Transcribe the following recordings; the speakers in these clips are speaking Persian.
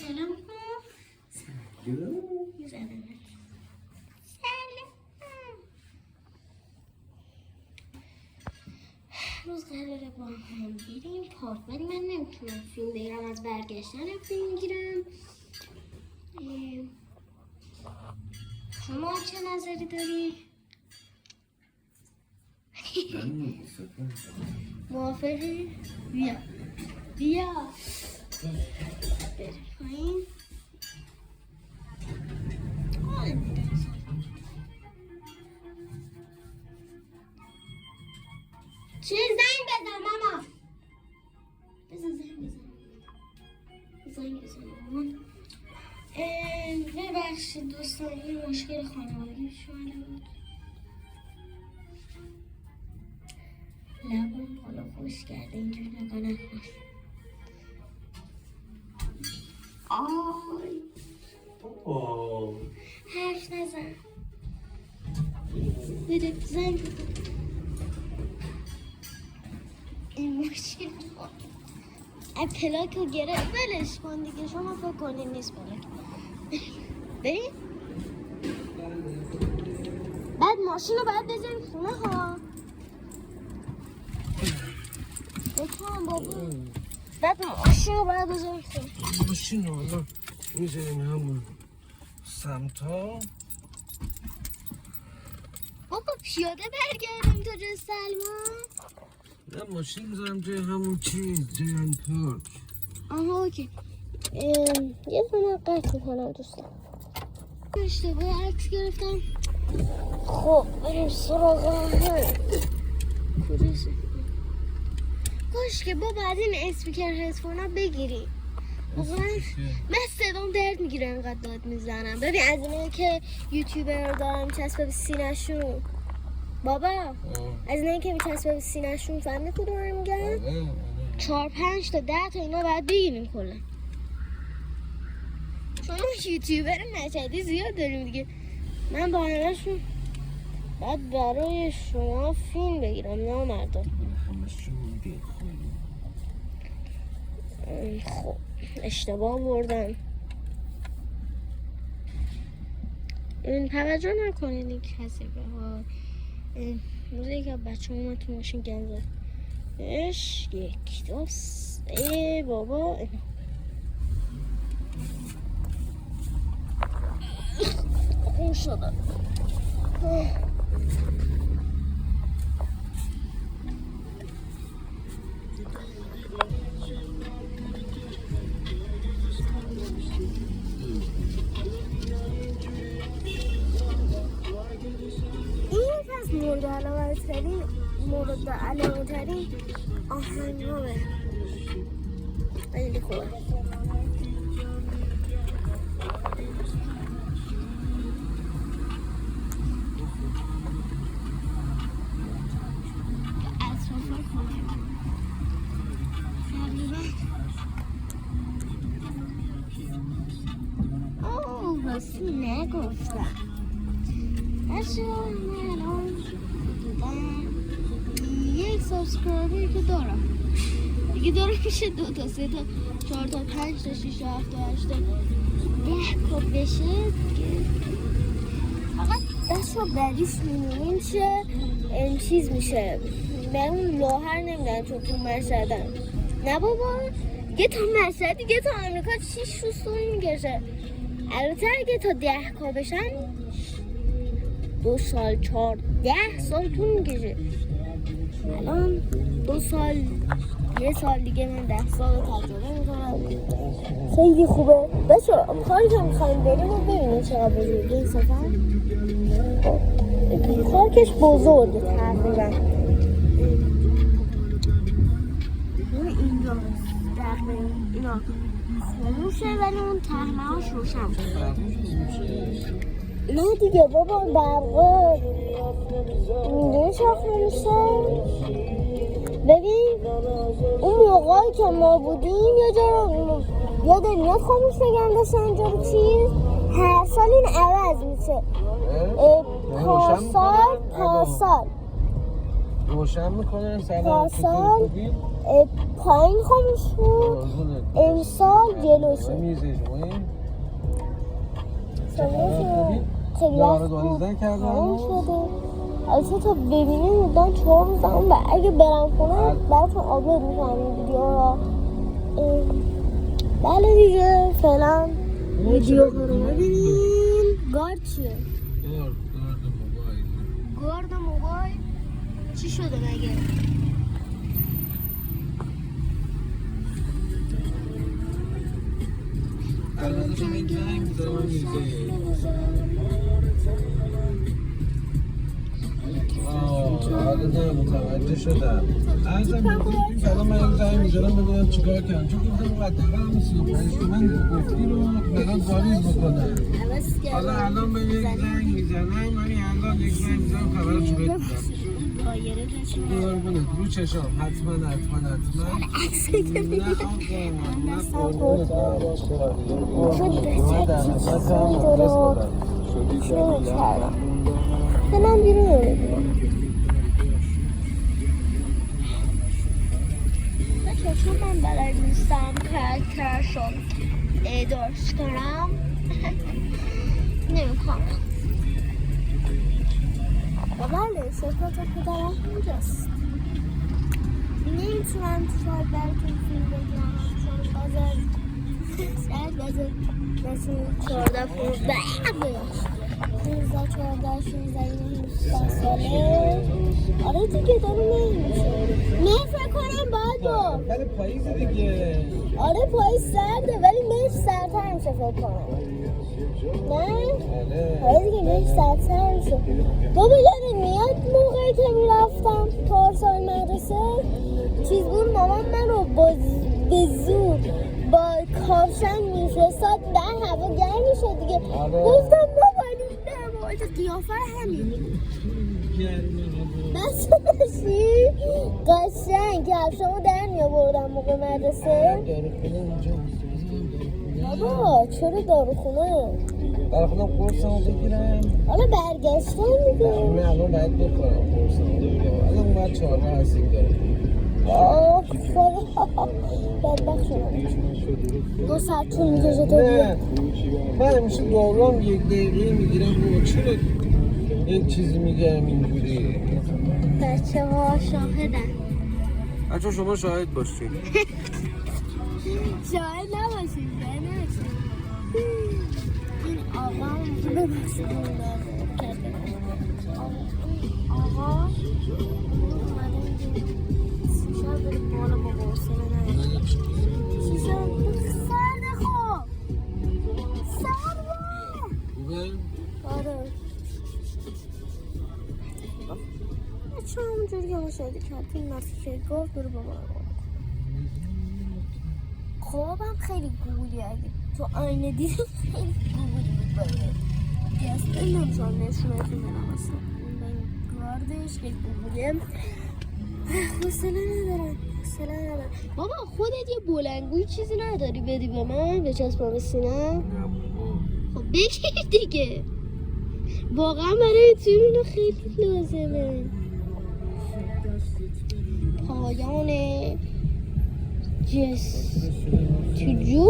سلام کن. سلام. روز قراره با هم بریم پارک، ولی من نمیتونم فیلم بگیرم، از برگشتن فیلم میگیرم. شما چه نظری داری؟ موافقی؟ بیا بریم پایین. چه زنگ بزن ماما. بزن زنگ بزن مامان. ببخشید دوستان، یه مشکل خانوادگی شده بود. لبم حالا خوش کرده، اینجوری نگاه نکن. آی حرف نزن. بده زنگ بزن. این مشکل پلاک رو گرفت، ولش کن دیگه. شما فکر کنید نیست پلاک. بریم بعد ماشین رو باید بذاریم خونه ها. بکنم بابا. بعد ماشین رو باید بذاریم خونه. ماشین رو حالا میذاریم همون سمتا. بابا پیاده برگردیم تا جای سلمان. نه ماشین میذارم توی همون چیز جای پارک. آها اوکی. یه دونه قطع میکنم دوستان. اشتباه عکس گرفتم. خب بریم سراغ کجاشه؟ کاش که بابا از این اسپیکر هدفونا بگیری. واقعا من صدام درد میگیره اینقدر داد میزنم. ببین از اینه که یوتیوبر دارم میچسبه به سینه‌شون. بابا از اینه که میچسبه به سینه‌شون، فهمی کدوم رو میگن؟ 4 5 تا 10 تا اینا باید بگیریم کلا. شما یوتیوبر مشهدی زیاد داریم دیگه. من با همه‌شون باید برای شما فیلم بگیرم. نه مردا. خب اشتباه بردم. این توجه نکنید این کسی به ها. روزه یک بچه ها اومد تو ماشین گند زد. یک دوست. ای بابا اون شده. مورد علاقه ترین آهنگ همه خیلی خوبه. اطرافا کنیم تقریبا راستی نگفتم بچه من الان یک سابسکرایبر که دارم دیگه دارم میشه 2 تا 3 تا 4 تا 5 تا 6 تا 7 تا 8 تا 10 کپ بشه دیگه. فقط دست رو بریش میمونین چه این چیز میشه به اون لاهر نمیدن چون تو مشهدن. نه بابا دیگه تا مشهد دیگه تا امریکا 6 روز طول میکشه. البته اگه تا 10 کا بشن 2 سال 14 سال طول میکشه. الان 2 سال 1 سال دیگه من 10 سال تجربه میکنم. خیلی خوبه. بچه کاری که میخوایم بریم و ببینیم چقدر بزرگه این سفر. پارکش بزرگه تقریبا. اینجا دقیقا اینا خاموشه ولی اون تهمه هاش روشن نه دیگه بابا برقه میدونی چه خاموشه. ببین اون موقعی که ما بودیم یه جا یاد میاد خاموش نگم داشتن اینجا رو چیز هر سال این عوض میشه. پارسال روشن میکنن سلام پارسال خوبی؟ پایین خاموش بود امسال جلوشه میزه شما خیلی وقت کردن شده البته تا ببینیم مدام 4 روز و اگه برم خونه براتون آپلود میکنم این ویدیو را بله دیگه فعلا ویدیو رو ببینیم گارد چیه؟ گارد موبایل چی شده مگه؟ نه متوجه شدم سلام من یک زنگ میزنم ببینم چیکار کنم چون گفتم مقدمه هم 35 تومن گفتی رو برام واریز بکنم حالا الان به یک زنگ میزنم من الان یک زنگ میزنم خبرشو بهت میدم قربونت رو چشام حتما من بیرون چون من برای نیستم کرکترشون درست کنم نمیکنم بله شرکت پدرم اینجاست نمیتونم تو شاید براتون فیلم بگیرم چون بازه 14 15 ساله آره دیگه داره من فکر کنم باید با ولی پاییز دیگه آره پاییز سرده ولی مهر سردتر میشه فکر کنم نه؟ آره دیگه مهر سردتر میشه بابا یادم میاد موقعی که میرفتم پارسال مدرسه چیز بود مامان منو به زور با کاپشن میفرستاد در هوا گرم میشد دیگه گفتم بابا این قیافه همین بس باشی قشنگ کفشامو در میابردم موقع مدرسه بابا چرا داروخونه؟ داروخونه قرصمو بگیرم حالا برگشتم دیگه من الان باید بخورم قرصمو بگیرم الان اومد 14 هستیم داره آه خدا بدبخت شدم 2 ساعت طول میکشه تا نه من همیشه دارم 1 دقیقه میگیرم بابا چرا یک چیزی میگم اینجوری بچه ها شاهدن بچه شما شاهد باشید شاهد نباشید این آقا ببخشید آقا شاید بره بالا با حوصله نداره سرده خوب سرده خوبه؟ آره بچه همونجوری که مشاهده کردیم نفیشه گفت برو با من خوابم خیلی گوگلی اگه تو آینه دیدم خیلی گوگلی بود باید دست نمیشون نشونتون بدم اصلا گاردش خیلی گوگلیه حوصله ندارم بابا خودت یه بلنگوی چیزی نداری بدی به من بچسبم به سینم خب بگیر دیگه واقعا برای تیرونو خیلی لازمه پایان جستجو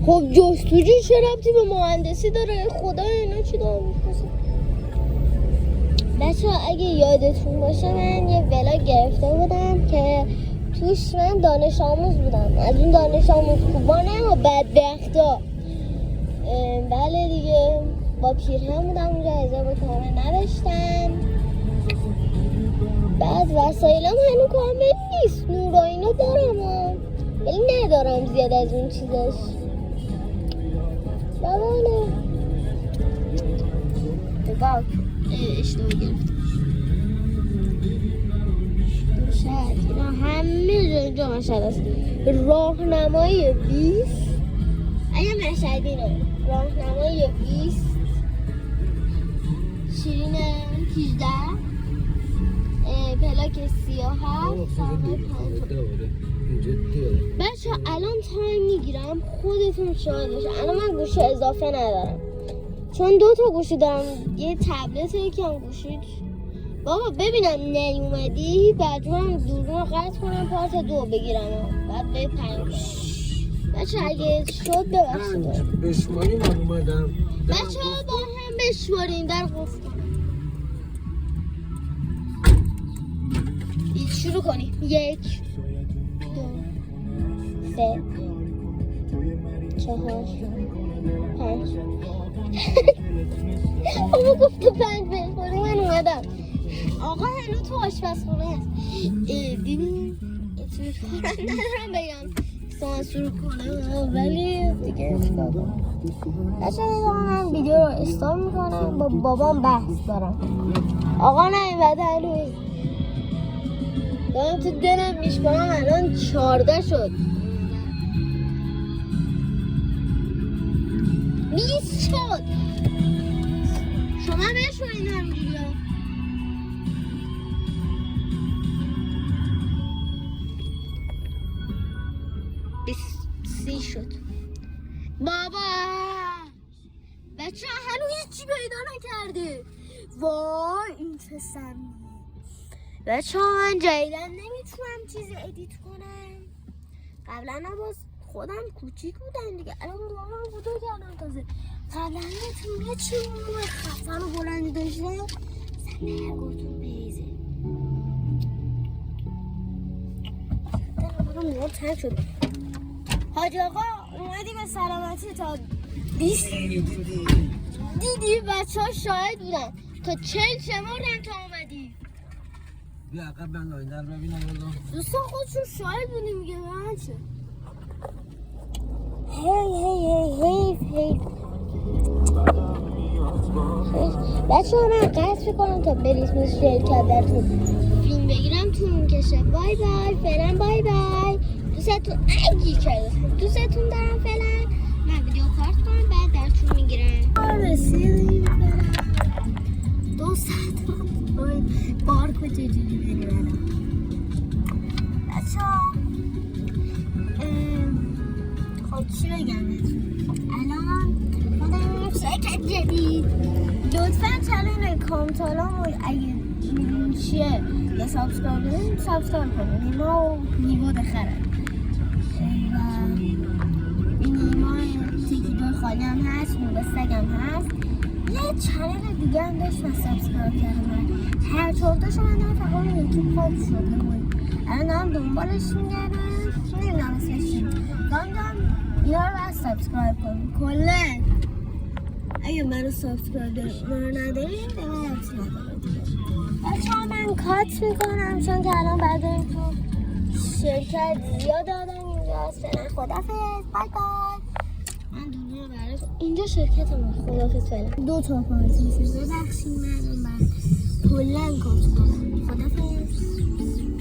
خب جستجو چه ربطی به مهندسی داره خدا اینا چی داره میخواسته بچه ها اگه یادتون باشه من یه ولاگ گرفته بودم که توش من دانش آموز بودم از اون دانش آموز خوبانه و بدبختا بله دیگه با پیرهن بودم اونجا حساب کامل نداشتم بعد وسایلم هنو کامل نیست نور و اینا دارم ولی ندارم زیاد از اون چیزاش بابانه بگاه اشتباه گرفتم شاید اینا همه جا اینجا مشهد هست راهنمای 20 اگه مشهد اینه راهنمای 20 شیرین 18 پلاک 37 سرمایه 5 بچه الان تایم میگیرم خودتون شاهد باشه الان من گوشی اضافه ندارم چون 2 تا گوشی دارم یه تبلت یکم گوشی بابا ببینم نیومدی بعد من دوربین قطع کنم پارت 2 بگیرم بعد به 5 بچه اگه شد ببخشید بشماری من اومدم بچه ها با هم بشماریم در قفل کنم شروع کنیم 1 2 3 4 5 بابا گفت تو 5 بشماری من اومدم آقا هنو تو آشپزخونه هست دیدیم کارم ندارم بگم سانسور کنم ولی دیگه چیکار کنم بچه من ویدیو رو استارت میکنم با بابام بحث دارم آقا نیومده هنوز دارم تو دلم میشکنم الان 14 شد 20 شد شما بشورین همینجوری ها 30 شد بابا بچه هنوز هیچی پیدا نکرده وای این چه سمی بچه من جدیدن نمیتونم چیزی ادیت کنم قبلا باز خودم کوچیک بودم دیگه الان بابام بودو کردم تازه قبلا نتونه چی اون خفن و بلندی داشته زنده گرتون بیزه دلم مورد تنگ شد حاج آقا اومدی به سلامتی تا 20 دیدی بچه ها شاهد بودن تا 40 شمردن تا اومدی بیا عقب من لاینه رو ببینم دوستان خودشون شاهد بودیم میگه من چه هی بچه ها من قصد میکنم تا بریسمس شرکت درتون فیلم بگیرم طول میکشه بای بای فعلا بای بای دوستتون اگی کرد دوستتون دارم فعلا من ویدیو کارت کنم بعد درتون میگیرم رسیدیم 2 ساعت بار کجا جوری بریم بچه ها خب چی بگم الان خودم شرکت جدید لطفا چنل کامتالامو اگه چیه یه سابسکرایب کنیم سابسکرایب کنیم نیما و نیما دخرن این نیما تیکی دور خالی هم هست نوبه سگم هست یه چنل دیگه هم داشت من سابسکرایب کردم هر 4 تاشو من دارم فقط یوتیوب پاک شده بود الان دارم دنبالش میگردم نمیدونم اسمش چی دارم اینا رو باید سابسکرایب کنیم کلن اگه منو سابسکرایب نداریم به من ربطی نداره دیگه بچه ها من کات میکنم چون که الان بعد تو شرکت زیاد آدم اینجاست فعلا خدافظ بای بای من دنیا رو برای اینجا شرکت ما خدافظ فعلا 2 تا پارتی ببخشید من بعد کلن کات کنم خدافظ